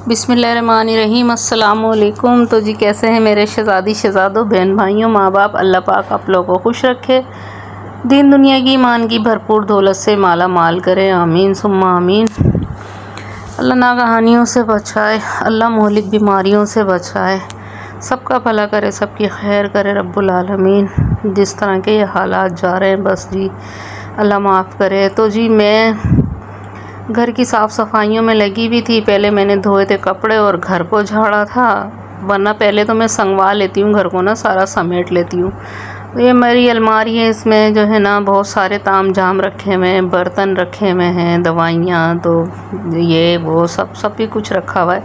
बिस्मिल्लाहिर्रहमानिर्रहीम। अस्सलामुअलैकुम। तो जी कैसे हैं मेरे शहज़ादी शहज़ादों, बहन भाइयों, माँ बाप। अल्लाह पाक आप लोगों को खुश रखे, दीन दुनिया की ईमान की भरपूर दौलत से माला माल करे। आमीन सुम्मा आमीन। अल्लाह ना कहानियों से बचाए, अल्लाह मोहलिक बीमारियों से बचाए, सबका भला करे, सबकी खैर करे रब्बुल आलमीन। जिस तरह के ये हालात जा रहे हैं बस जी अल्लाह माफ़ करे। तो जी मैं घर की साफ़ सफाइयों में लगी भी थी। पहले मैंने धोए थे कपड़े और घर को झाड़ा था, वरना पहले तो मैं संगवा लेती हूँ घर को ना, सारा समेट लेती हूँ। तो ये मेरी अलमारी है, इसमें जो है ना बहुत सारे ताम झाम रखे हुए हैं, बर्तन रखे हुए हैं, दवाइयाँ, तो ये वो सब भी कुछ रखा हुआ है,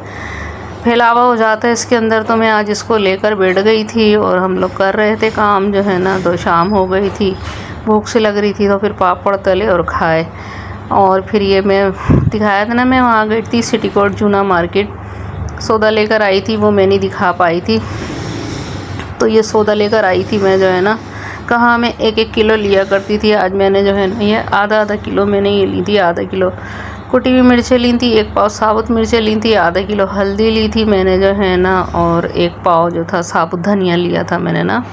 फैलावा हो जाता है इसके अंदर। तो मैं आज इसको लेकर बैठ गई थी और हम लोग कर रहे थे काम जो है ना। तो शाम हो गई थी, भूख सी लग रही थी, तो फिर पापड़ तले और खाए। और फिर ये मैं दिखाया था ना, मैं वहाँ गई थी सिटी कोर्ट जूना मार्केट, सौदा लेकर आई थी, वो मैं नहीं दिखा पाई थी। तो ये सौदा लेकर आई थी मैं जो है ना, कहाँ मैं 1-1 किलो लिया करती थी, आज मैंने जो है ना ये आधा किलो मैंने ये ली थी। आधा किलो कुटी हुई मिर्चें ली थी, 1 पाव साबुत मिर्चें ली थी, आधा किलो हल्दी ली थी मैंने जो है ना, और 1 पाव जो था साबुत धनिया लिया था मैंने ना।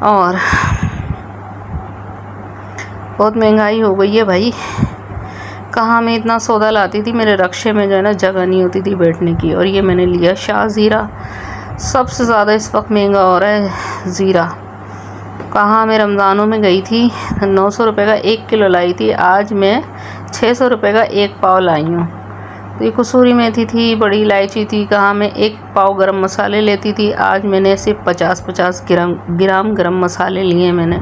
और बहुत महंगाई हो गई है भाई, कहाँ मैं इतना सौदा लाती थी, मेरे रक्शे में जो है ना जगह नहीं होती थी बैठने की। और ये मैंने लिया शाह ज़ीरा, सबसे ज़्यादा इस वक्त महंगा हो रहा है ज़ीरा। कहाँ मैं रमज़ानों में गई थी 900 रुपये का 1 किलो लाई थी, आज मैं 600 रुपये का 1 पाव लाई हूँ। तो ये कसूरी मेथी थी, बड़ी इलायची थी, कहाँ मैं 1 पाव गरम मसाले लेती थी, आज मैंने सिर्फ 50-50 ग्राम गरम मसाले लिए मैंने।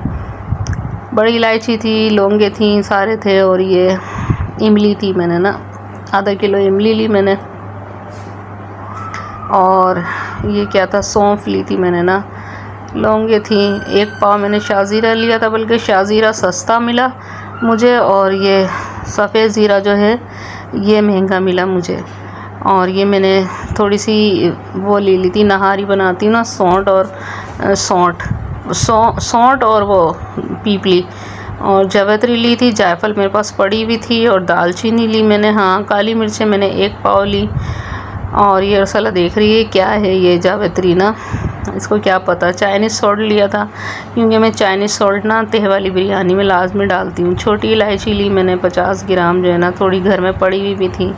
बड़ी इलायची थी, लौंगे थी, सारे थे। और ये इमली थी मैंने ना, आधा किलो इमली ली मैंने। और ये क्या था, सौंफ ली थी मैंने ना, लौंगे थी। 1 पाव मैंने शाज़ीरा लिया था, बल्कि शाज़ीरा सस्ता मिला मुझे, और ये सफ़ेद ज़ीरा जो है ये महंगा मिला मुझे। और ये मैंने थोड़ी सी वो ले ली थी, नहारी बनाती हूँ ना, सौंठ और वो पीपली, और जावित्री ली थी, जायफल मेरे पास पड़ी हुई थी, और दालचीनी ली मैंने। हाँ, काली मिर्चें मैंने 1 पाव ली। और ये रसला देख रही है क्या है ये जावित्री ना, इसको क्या पता। चाइनीज़ सॉल्ट लिया था, क्योंकि मैं चाइनीज़ सॉल्ट ना तह वाली बिरयानी में लाजमी डालती हूँ। छोटी इलायची ली मैंने 50 ग्राम जो है ना, थोड़ी घर में पड़ी हुई भी थी,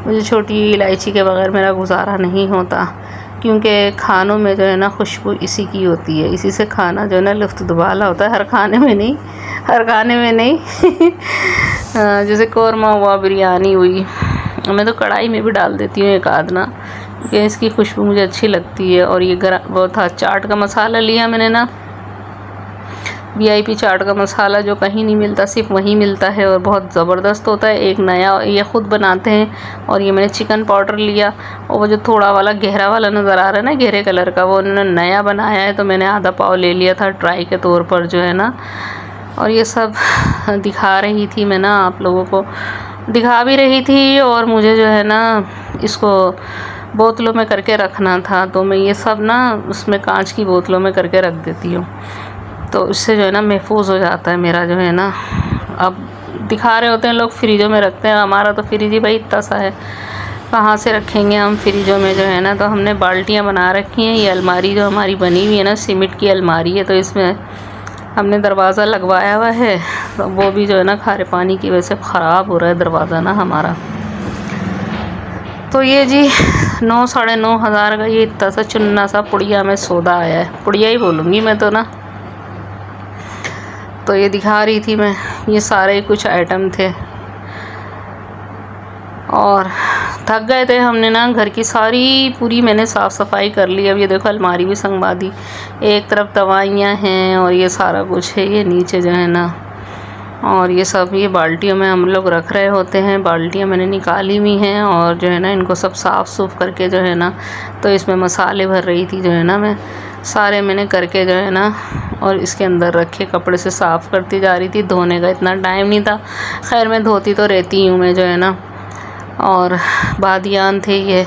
मुझे छोटी इलायची के बगैर मेरा गुजारा नहीं होता, क्योंकि खानों में जो है ना खुशबू इसी की होती है, इसी से खाना जो है ना लुफ्त दुबाला होता है, हर खाने में नहीं जैसे कौरमा हुआ, बिरयानी हुई, मैं तो कढ़ाई में भी डाल देती हूँ एक आध ना, क्योंकि इसकी खुशबू मुझे अच्छी लगती है। और ये वो था चाट का मसाला लिया मैंने ना, VIP चाट का मसाला जो कहीं नहीं मिलता, सिर्फ वहीं मिलता है, और बहुत ज़बरदस्त होता है। एक नया ये ख़ुद बनाते हैं। और ये मैंने चिकन पाउडर लिया, और वो जो थोड़ा वाला गहरा वाला नज़र आ रहा है ना, गहरे कलर का, वो उन्होंने नया बनाया है, तो मैंने आधा पाव ले लिया था ट्राई के तौर पर जो है ना। और ये सब दिखा रही थी मैं ना, आप लोगों को दिखा भी रही थी, और मुझे जो है ना इसको बोतलों में करके रखना था, तो मैं ये सब ना उसमें कांच की बोतलों में करके रख देती हूँ, तो इससे जो है ना महफूज हो जाता है मेरा जो है ना। अब दिखा रहे होते हैं लोग फ्रिजों में रखते हैं, हमारा तो फ्रिज ही भाई इतना सा है, कहाँ से रखेंगे हम फ्रिजों में जो है ना। तो हमने बाल्टियाँ बना रखी हैं। ये अलमारी जो हमारी बनी हुई है ना, सीमेंट की अलमारी है, तो इसमें हमने दरवाज़ा लगवाया हुआ है, तो वो भी जो है ना खारे पानी की वजह से ख़राब हो रहा है दरवाज़ा ना हमारा। तो ये जी 9-9.5 हज़ार का ये इतना सा चुन्ना सा पुड़िया में सौदा आया है, पुड़िया ही बोलूँगी मैं तो ना। तो ये दिखा रही थी मैं, ये सारे कुछ आइटम थे, और थक गए थे हमने ना, घर की सारी पूरी मैंने साफ़ सफाई कर ली। अब ये देखो अलमारी भी संगवा दी, एक तरफ दवाइयाँ हैं और ये सारा कुछ है ये नीचे जो है ना। और ये सब ये बाल्टियों में हम लोग रख रहे होते हैं, बाल्टियाँ मैंने निकाली हुई हैं, और जो है ना इनको सब साफ़ सूफ करके जो है ना, तो इसमें मसाले भर रही थी जो है ना, मैं सारे मैंने करके जो है ना, और इसके अंदर रखे कपड़े से साफ़ करती जा रही थी। धोने का इतना टाइम नहीं था, खैर मैं धोती तो रहती हूँ मैं जो है ना। और बादियान थे ये,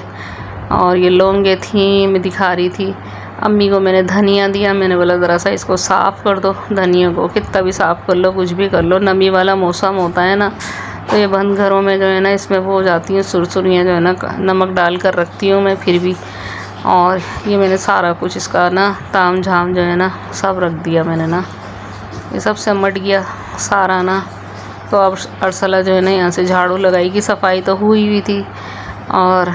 और ये लौंगे थी, मैं दिखा रही थी। अम्मी को मैंने धनिया दिया, मैंने बोला ज़रा सा इसको साफ़ कर दो, धनिया को कितना भी साफ़ कर लो, कुछ भी कर लो, नमी वाला मौसम होता है ना, तो ये बंद घरों में जो है ना इसमें वो हो जाती हैं सुरसुरियाँ, जो है ना नमक डाल कर रखती हूँ मैं फिर भी। और ये मैंने सारा कुछ इसका ना ताम झाम जो है ना सब रख दिया मैंने ना, ये सब सिमट गया सारा ना। तो अब अरसला जो है ना यहाँ से झाड़ू लगाएगी, सफाई तो हुई थी। और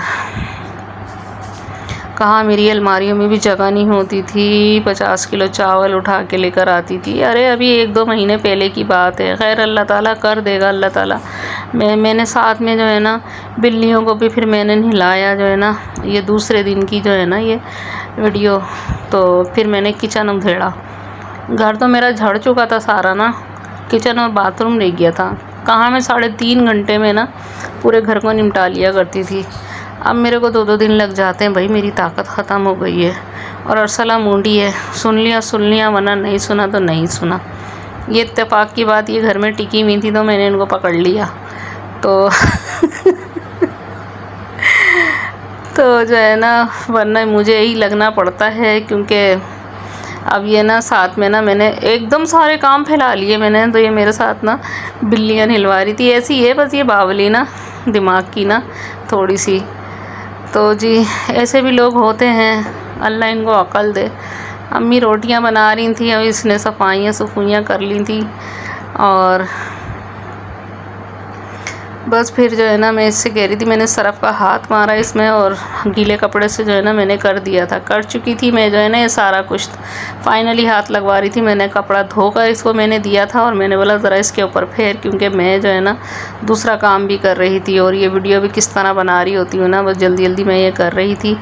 कहाँ मेरी अलमारियों में भी जगह नहीं होती थी, 50 किलो चावल उठा के लेकर आती थी। अरे अभी 1-2 महीने पहले की बात है, खैर अल्लाह ताला कर देगा अल्लाह ताला। मैंने साथ में जो है ना बिल्लियों को भी फिर मैंने नहलाया जो है ना, ये दूसरे दिन की जो है ना ये वीडियो। तो फिर मैंने किचन उधेड़ा, घर तो मेरा झड़ चुका था सारा ना, किचन और बाथरूम रह गया था। कहाँ मैं 3.5 घंटे में ना पूरे घर को निपटा लिया करती थी। अब मेरे को 2-2 दिन लग जाते हैं भाई, मेरी ताकत ख़त्म हो गई है। और अरसला मूंडी है, सुन लिया वरना नहीं सुना तो नहीं सुना। ये इत्तेफाक की बात, ये घर में टिकी हुई थी तो मैंने इनको पकड़ लिया। तो तो जो है ना वरना मुझे यही लगना पड़ता है, क्योंकि अब ये ना साथ में ना मैंने एकदम सारे काम फैला लिए मैंने। तो ये मेरे साथ ना बिल्लियाँ हिलवा रही थी, ऐसी है बस ये बावली ना दिमाग की ना थोड़ी सी। तो जी ऐसे भी लोग होते हैं, अल्लाह इनको अक्ल दे। अम्मी रोटियां बना रही थी, अब इसने सफाइयाँ कर ली थी। और बस फिर जो है ना मैं इससे कह रही थी, मैंने सरफ़ का हाथ मारा इसमें और गीले कपड़े से जो है ना मैंने कर दिया था, कर चुकी थी मैं जो है ना ये सारा कुछ। फाइनली हाथ लगवा रही थी, मैंने कपड़ा धोकर इसको मैंने दिया था और मैंने बोला ज़रा इसके ऊपर फेर, क्योंकि मैं जो है ना दूसरा काम भी कर रही थी और ये वीडियो भी किस तरह बना रही होती हूँ ना, बस जल्दी जल्दी मैं ये कर रही थी।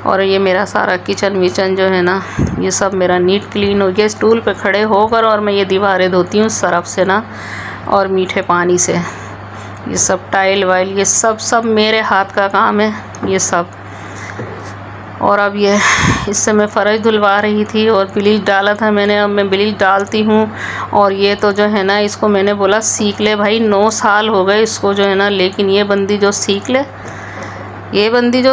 और ये मेरा सारा किचन विचन जो है ना ये सब मेरा नीट क्लीन हो गया स्टूल पर खड़े होकर। और मैं ये दीवारें धोती हूँ सरफ़ से ना और मीठे पानी से। ये सब टाइल वाइल ये सब मेरे हाथ का काम है ये सब। और अब ये इससे मैं फ़र्श धुलवा रही थी और ब्लीच डाला था मैंने, अब मैं ब्लीच डालती हूँ। और ये तो जो है ना इसको मैंने बोला सीख ले भाई, 9 साल हो गए इसको जो है ना, लेकिन ये बंदी जो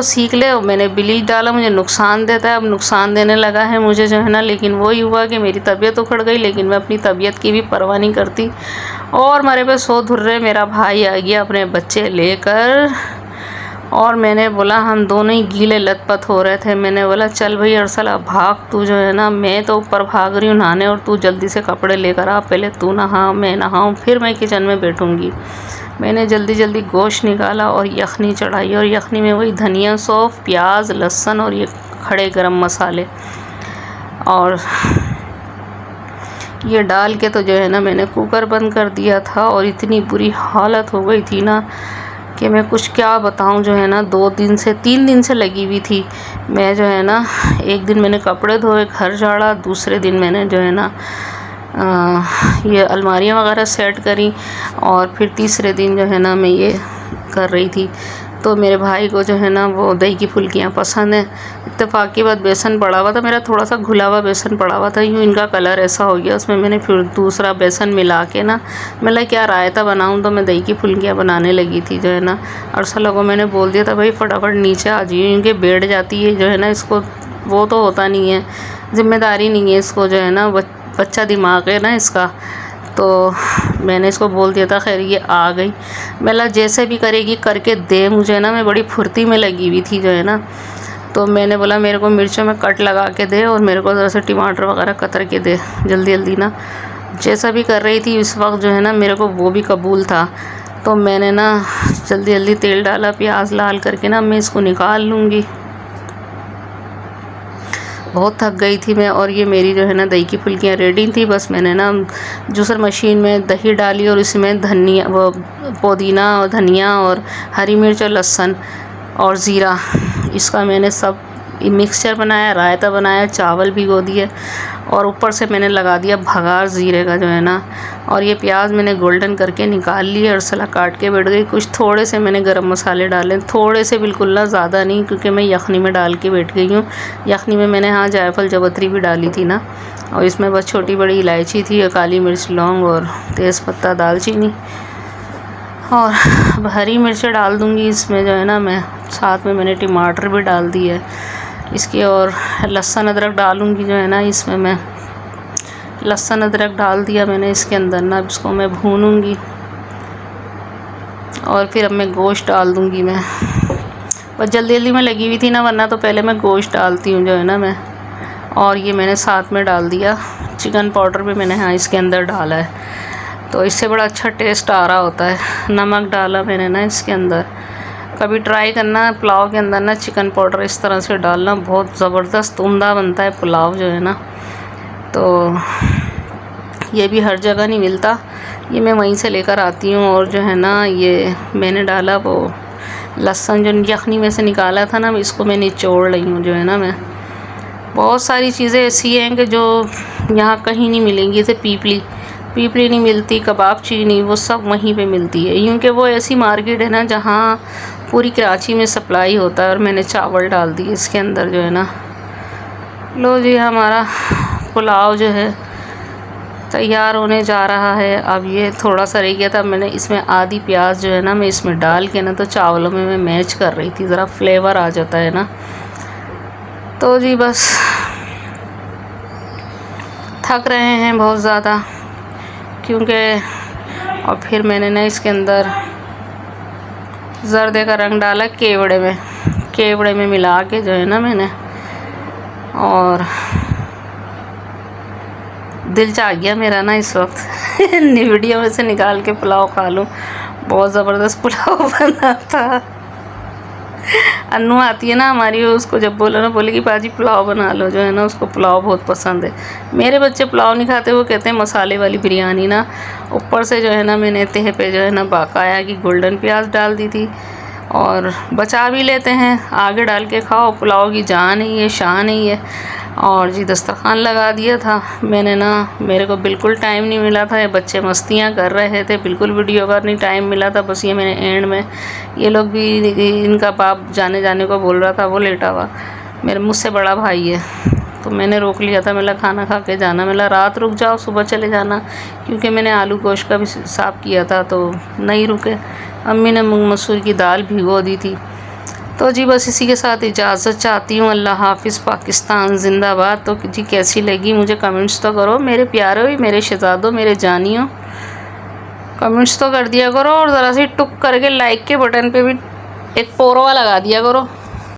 सीख ले, मैंने ब्लीच डाला मुझे नुकसान देता है, अब नुकसान देने लगा है मुझे जो है ना। लेकिन वही हुआ कि मेरी तबीयत उखड़ गई, लेकिन मैं अपनी तबीयत की भी परवाह नहीं करती। और मेरे पे सो धुर्रे मेरा भाई आ गया अपने बच्चे लेकर, और मैंने बोला हम दोनों ही गीले लथपथ हो रहे थे। मैंने बोला चल भाई अरसला भाग, तू जो है ना, मैं तो ऊपर भाग रही हूँ नहाने और तू जल्दी से कपड़े लेकर आ, पहले तू नहा मैं नहाऊँ फिर मैं किचन में बैठूँगी। मैंने जल्दी जल्दी गोश्त निकाला और यखनी चढ़ाई, और यखनी में वही धनिया सौंफ प्याज लहसुन और ये खड़े गरम मसाले और ये डाल के तो जो है ना मैंने कुकर बंद कर दिया था। और इतनी बुरी हालत हो गई थी ना कि मैं कुछ क्या बताऊं, जो है ना 3 दिन से लगी हुई थी मैं जो है ना। एक दिन मैंने कपड़े धोए, घर झाड़ा, दूसरे दिन मैंने जो है ना ये अलमारियाँ वगैरह सेट करी, और फिर तीसरे दिन जो है ना मैं ये कर रही थी। तो मेरे भाई को जो है ना वो दही की फुल्कियाँ पसंद है। इत्तेफाक की बात बेसन पड़ा हुआ था मेरा, थोड़ा सा घुला हुआ बेसन पड़ा हुआ था, यूँ इनका कलर ऐसा हो गया, उसमें मैंने फिर दूसरा बेसन मिला के ना मतलब क्या रायता बनाऊँ, तो मैं दही की फुल्कियाँ बनाने लगी थी जो है ना। अरसला को मैंने बोल दिया था भाई फटाफट नीचे आ जाइए, क्योंकि बैठ जाती है जो है ना, इसको वो तो होता नहीं है, जिम्मेदारी नहीं है इसको जो है ना, बच्चा दिमाग है ना इसका। तो मैंने इसको बोल दिया था, खैर ये आ गई। मतलब जैसे भी करेगी करके दे मुझे ना, मैं बड़ी फुर्ती में लगी हुई थी जो है ना। तो मैंने बोला मेरे को मिर्चों में कट लगा के दे और मेरे को ज़रा से टमाटर वगैरह कतर के दे जल्दी जल्दी ना। जैसा भी कर रही थी इस वक्त जो है ना मेरे को वो भी कबूल था। तो मैंने ना जल्दी जल्दी तेल डाला, प्याज लाल करके ना मैं इसको निकाल लूँगी। बहुत थक गई थी मैं। और ये मेरी जो है ना दही की फुल्कियाँ रेडी थी, बस मैंने ना जूसर मशीन में दही डाली और इसमें धनिया वो पुदीना और धनिया और हरी मिर्च और लहसुन और ज़ीरा, इसका मैंने सब मिक्सचर बनाया, रायता बनाया, चावल भिगो दिए और ऊपर से मैंने लगा दिया भगार ज़ीरे का जो है ना। और ये प्याज मैंने गोल्डन करके निकाल लिए, अरसला काट के बैठ गई। कुछ थोड़े से मैंने गरम मसाले डाले, थोड़े से बिल्कुल ना, ज़्यादा नहीं, क्योंकि मैं यखनी में डाल के बैठ गई हूँ। यखनी में मैंने हाँ जायफल जवतरी भी डाली थी ना, और इसमें बस छोटी बड़ी इलायची थी, काली मिर्च लौंग और तेज़पत्ता दालचीनी, और हरी मिर्चें डाल दूँगी इसमें जो है ना मैं। साथ में मैंने टमाटर भी डाल दिए इसकी, और लहसुन अदरक डालूँगी जो है ना इसमें मैं। लहसुन अदरक डाल दिया मैंने इसके अंदर ना, इसको मैं भूनूँगी। और फिर अब मैं गोश्त डाल दूँगी मैं। बस जल्दी में लगी हुई थी ना, वरना तो पहले मैं गोश्त डालती हूँ जो है ना मैं। और ये मैंने साथ में डाल दिया चिकन पाउडर भी मैंने हाँ इसके अंदर डाला है, तो इससे बड़ा अच्छा टेस्ट आ रहा होता है। नमक डाला मैंने ना इसके अंदर। कभी ट्राई करना पुलाव के अंदर ना चिकन पाउडर इस तरह से डालना, बहुत ज़बरदस्त उम्दा बनता है पुलाव जो है ना। तो ये भी हर जगह नहीं मिलता, ये मैं वहीं से लेकर आती हूँ। और जो है ना ये मैंने डाला वो लहसुन जो यखनी में से निकाला था ना, इसको मैं निचोड़ रही हूँ जो है ना मैं। बहुत सारी चीज़ें ऐसी हैं कि जो यहाँ कहीं नहीं मिलेंगी। जैसे पीपली नहीं मिलती, कबाब चीनी, वो सब वहीं पे मिलती है, क्योंकि वो ऐसी मार्केट है ना जहाँ पूरी कराची में सप्लाई होता है। और मैंने चावल डाल दिए इसके अंदर जो है ना। लो जी, हमारा पुलाव जो है तैयार होने जा रहा है। अब ये थोड़ा सा रह गया था, मैंने इसमें आधी प्याज जो है ना मैं इसमें डाल के ना तो चावलों में मैं मैच कर रही थी, ज़रा फ्लेवर आ जाता है ना। तो जी बस थक रहे हैं बहुत ज़्यादा, क्योंकि और फिर मैंने ना इसके अंदर जर्दे का रंग डाला केवड़े में मिला के जो है ना मैंने। और दिल चाह गया मेरा ना इस वक्त वीडियो में से निकाल के पुलाव खा लूँ। बहुत ज़बरदस्त पुलाव बना था। अन्नू आती है ना हमारी, उसको जब बोला ना, बोले कि बाजी पुलाव बना लो जो है ना, उसको पुलाव बहुत पसंद है। मेरे बच्चे पुलाव नहीं खाते, वो कहते हैं मसाले वाली बिरयानी ना। ऊपर से जो है ना मैंने तह पे जो है ना बाकाया की गोल्डन प्याज डाल दी थी। और बचा भी लेते हैं, आगे डाल के खाओ, पुलाव की जान ही है, शान ही है। और जी दस्तरखान लगा दिया था मैंने ना, मेरे को बिल्कुल टाइम नहीं मिला था, ये बच्चे मस्तियाँ कर रहे थे, बिल्कुल वीडियो का नहीं टाइम मिला था। बस ये मैंने एंड में, ये लोग भी, इनका बाप जाने को बोल रहा था, वो लेटा हुआ, मेरे मुझसे बड़ा भाई है, तो मैंने रोक लिया था। मेरा खाना खा के जाना, मेरा रात रुक जाओ सुबह चले जाना, क्योंकि मैंने आलू गोश्त का भी साफ़ किया था, तो नहीं रुके। अम्मी ने मूंग मसूर की दाल भिगो दी थी। तो जी बस इसी के साथ इजाज़त चाहती हूँ। अल्लाह हाफ़िज़, पाकिस्तान ज़िंदाबाद। तो जी कैसी लगी मुझे कमेंट्स तो करो मेरे प्यारे, मेरे शहज़ादों, मेरे जानियों, कमेंट्स तो कर दिया करो। और ज़रा सी टुक करके लाइक के बटन पे भी एक पोरवा लगा दिया करो।